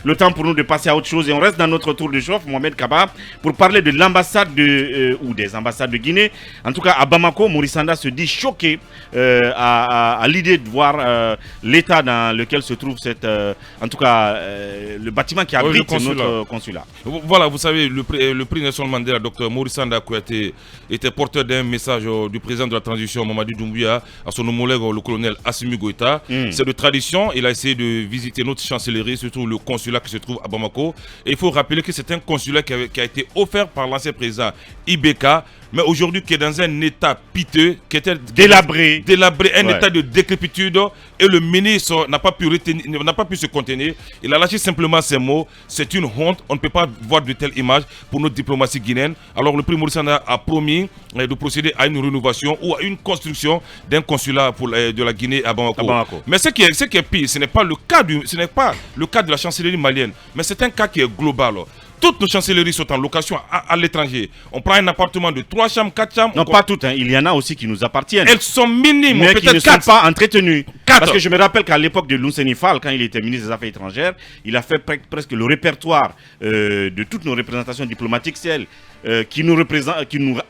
Le temps pour nous de passer à autre chose et on reste dans notre tour de chauffe, Mohamed Kaba, pour parler de l'ambassade ou des ambassades de Guinée. En tout cas, à Bamako, Maurice Sanda se dit choqué à l'idée de voir l'état dans lequel se trouve le bâtiment qui abrite notre consulat. Voilà, vous savez, le prix Nelson Mandela, Dr Maurice Sanda Kouyaté, était porteur d'un message du président de la transition, Mamadou Doumbouya, à son homologue, le colonel Assimi Goïta. C'est de tradition, il a essayé de visiter notre chancellerie, surtout le consulat qui se trouve à Bamako. Et il faut rappeler que c'est un consulat qui a été offert par l'ancien président Ibeka, mais aujourd'hui qui est dans un état piteux, qui était délabré, un état de décrépitude, et le ministre n'a pas pu se contenir. Il a lâché simplement ces mots: c'est une honte, on ne peut pas voir de telles images pour notre diplomatie guinéenne. Alors le président Maurice Sanda a promis de procéder à une rénovation ou à une construction d'un consulat de la Guinée à Bamako. Mais ce qui est pire, ce n'est pas le cas de la chancellerie malienne, mais c'est un cas qui est global. Toutes nos chancelleries sont en location à l'étranger. On prend un appartement de 3 chambres, 4 chambres. Non, pas toutes. Il y en a aussi qui nous appartiennent. Elles sont minimes. Mais qui ne sont pas entretenues. Parce que je me rappelle qu'à l'époque de Lounseni Fall, quand il était ministre des Affaires étrangères, il a fait presque le répertoire de toutes nos représentations diplomatiques, celles qui nous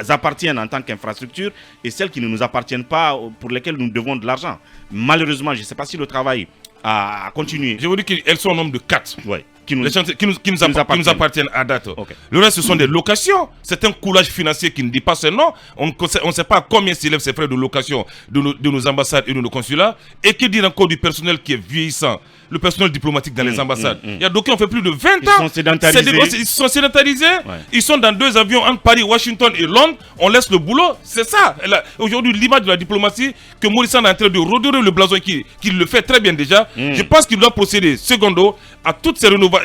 appartiennent en tant qu'infrastructure et celles qui ne nous appartiennent pas, pour lesquelles nous devons de l'argent. Malheureusement, je ne sais pas si le travail a continué. Je vous dis qu'elles sont au nombre de 4. Ouais. Qui nous appartiennent à date. Okay. Le reste, ce sont des locations. C'est un coulage financier qui ne dit pas son nom. On ne sait pas combien s'élèvent ces frais de location de nos ambassades et de nos consulats. Et que dire encore du personnel qui est vieillissant, le personnel diplomatique dans les ambassades. Il y a d'autres qui ont fait plus de 20 ans. Ils sont sédentarisés. Ils sont dans 2 avions entre Paris, Washington et Londres. On laisse le boulot. C'est ça. Aujourd'hui, l'image de la diplomatie que Maurice Sanda est en train de redorer le blason, qu'il le fait très bien déjà. Je pense qu'il doit procéder, secondo, à toutes ces rénovations,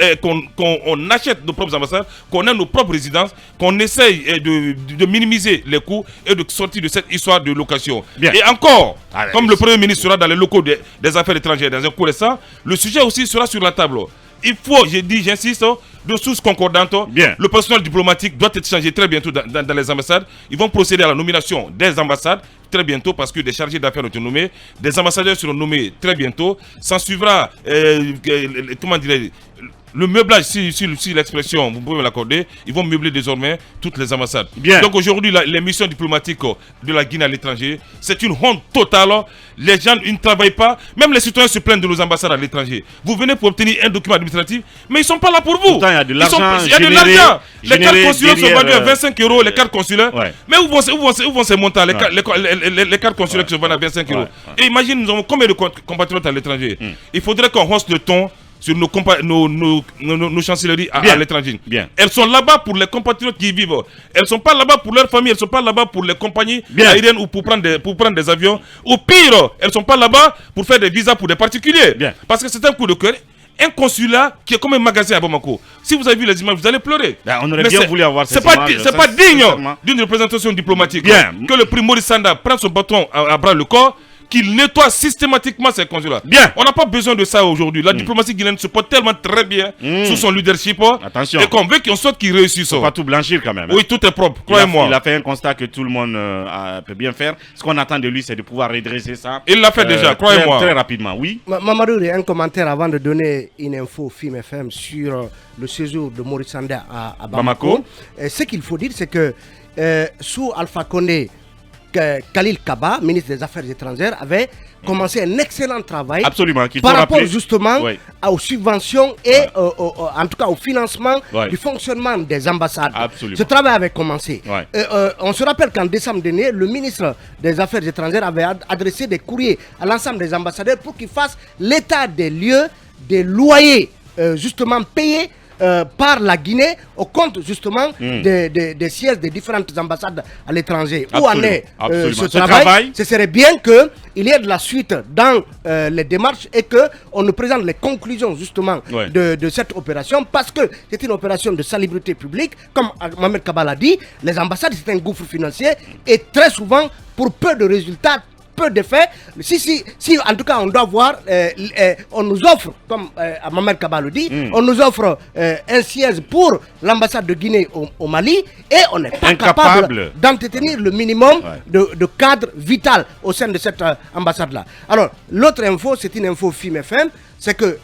qu'on achète nos propres ambassades, qu'on ait nos propres résidences, qu'on essaye de minimiser les coûts et de sortir de cette histoire de location. Bien. Et encore, comme le Premier ministre sera dans les locaux des affaires étrangères dans un cours récent, le sujet aussi sera sur la table. Il faut, j'insiste, de sources concordantes. Le personnel diplomatique doit être changé très bientôt dans les ambassades. Ils vont procéder à la nomination des ambassades très bientôt parce que des chargés d'affaires ont été nommés. Des ambassadeurs seront nommés très bientôt. S'en suivra, comment dirais-je, le meublage, si l'expression, vous pouvez me l'accorder, ils vont meubler désormais toutes les ambassades. Bien. Donc aujourd'hui, les missions diplomatiques de la Guinée à l'étranger, c'est une honte totale. Les gens ils ne travaillent pas. Même les citoyens se plaignent de nos ambassades à l'étranger. Vous venez pour obtenir un document administratif, mais ils ne sont pas là pour vous. Pourtant, il y a de l'argent. Les cartes consulaires sont vendues à 25 €, les cartes consulaires. Ouais. Mais où vont ces montants, les cartes consulaires qui sont vendues à 25 €. Et imagine, nous avons combien de compatriotes à l'étranger. Il faudrait qu'on hausse le ton sur nos chancelleries à l'étranger. Elles sont là-bas pour les compatriotes qui y vivent. Elles ne sont pas là-bas pour leur famille, elles ne sont pas là-bas pour les compagnies aériennes ou pour prendre des avions. Ou pire, elles ne sont pas là-bas pour faire des visas pour des particuliers. Parce que c'est un coup de cœur. Un consulat qui est comme un magasin à Bamako. Si vous avez vu les images, vous allez pleurer. On aurait bien voulu avoir ces images. C'est pas digne d'une représentation diplomatique. Que le prix Maurice Sanda prenne son bâton à bras le corps, qu'il nettoie systématiquement ces consulats. On n'a pas besoin de ça aujourd'hui. La diplomatie guinéenne se porte tellement très bien sous son leadership. Attention. Et qu'on veut qu'on sorte qu'il réussisse. Il ne faut pas tout blanchir quand même. Oui, tout est propre, croyez-moi. Il a fait un constat que tout le monde peut bien faire. Ce qu'on attend de lui, c'est de pouvoir redresser ça. Il l'a fait déjà, croyez-moi. Très rapidement, oui. Mamadou, un commentaire avant de donner une info FIM FM sur le séjour de Maurice Sanda à Bamako. Ce qu'il faut dire, c'est que sous Alpha Condé, Khalil Kaba, ministre des Affaires étrangères, avait commencé un excellent travail par rapport justement aux subventions et en tout cas au financement du fonctionnement des ambassades. Ce travail avait commencé. On se rappelle qu'en décembre dernier, le ministre des Affaires étrangères avait adressé des courriers à l'ensemble des ambassadeurs pour qu'ils fassent l'état des lieux, des loyers justement payés par la Guinée au compte justement des sièges des différentes ambassades à l'étranger. Où en est ce travail? Ce serait bien qu'il y ait de la suite dans les démarches et qu'on nous présente les conclusions justement de cette opération, parce que c'est une opération de salubrité publique. Comme Mohamed Kaba l'a dit, les ambassades c'est un gouffre financier et très souvent pour peu de résultats peu d'effet. Si, en tout cas, on doit voir, on nous offre, comme Mohamed Kaba le dit, on nous offre un siège pour l'ambassade de Guinée au Mali et on n'est pas capable d'entretenir le minimum de cadre vital au sein de cette ambassade-là. Alors, l'autre info, c'est une info FIM-FM, c'est que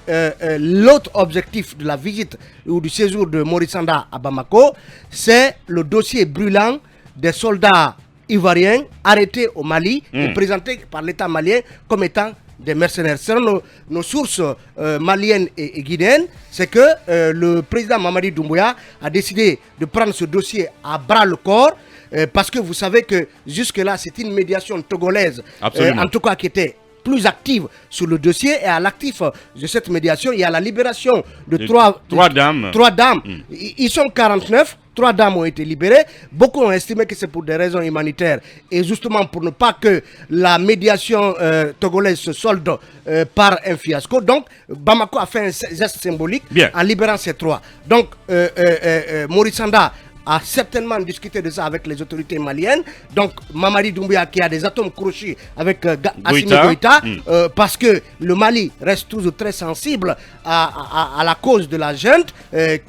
l'autre objectif de la visite ou du séjour de Maurice Sanda à Bamako, c'est le dossier brûlant des soldats ivoiriens arrêtés au Mali et présentés par l'État malien comme étant des mercenaires. Selon nos sources maliennes et guinéennes, c'est que le président Mamadi Doumbouya a décidé de prendre ce dossier à bras le corps parce que vous savez que jusque-là, c'est une médiation togolaise, en tout cas qui était plus active sur le dossier, et à l'actif de cette médiation, il y a la libération de trois dames. Ils sont 49. 3 dames ont été libérées. Beaucoup ont estimé que c'est pour des raisons humanitaires et justement pour ne pas que la médiation togolaise se solde par un fiasco. Donc, Bamako a fait un geste symbolique en libérant ces 3. Donc, Maurice Sanda a certainement discuté de ça avec les autorités maliennes. Donc, Mamadi Doumbouya qui a des atomes crochus avec Assimi Goïta, parce que le Mali reste toujours très sensible à la cause de la junte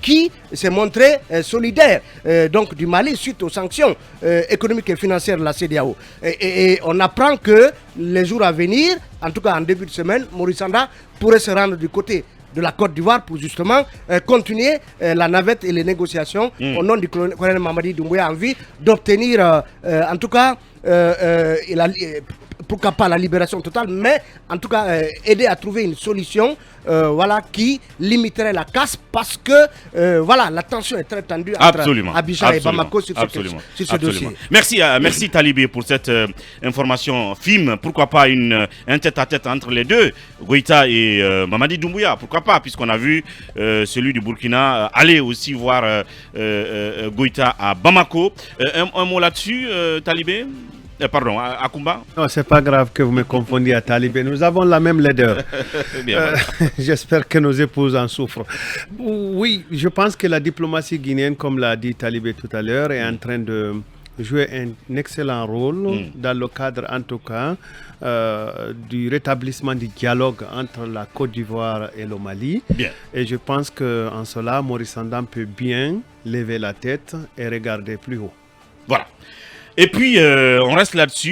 qui s'est montré solidaire donc du Mali suite aux sanctions économiques et financières de la CEDEAO. Et on apprend que les jours à venir, en tout cas en début de semaine, Maurice Sanda pourrait se rendre du côté de la Côte d'Ivoire pour justement continuer la navette et les négociations au nom du colonel Mamadi Doumbouya en vue d'obtenir en tout cas pourquoi pas la libération totale, mais en tout cas aider à trouver une solution qui limiterait la casse parce que voilà, la tension est très tendue entre Abidjan et Bamako sur ce dossier. Merci Talibé pour cette information FIM. Pourquoi pas un tête-à-tête entre les deux, Goïta et Mamadi Doumbouya, pourquoi pas, puisqu'on a vu celui du Burkina aller aussi voir Goïta à Bamako. Un mot là-dessus, Talibé? Pardon, Akumba? Non, c'est pas grave que vous me confondiez à Talibé. Nous avons la même laideur. J'espère que nos épouses en souffrent. Oui, je pense que la diplomatie guinéenne, comme l'a dit Talibé tout à l'heure, est en train de jouer un excellent rôle dans le cadre, en tout cas, du rétablissement du dialogue entre la Côte d'Ivoire et le Mali. Et je pense qu'en cela, Maurice Sanda peut bien lever la tête et regarder plus haut. Voilà. Et puis, on reste là-dessus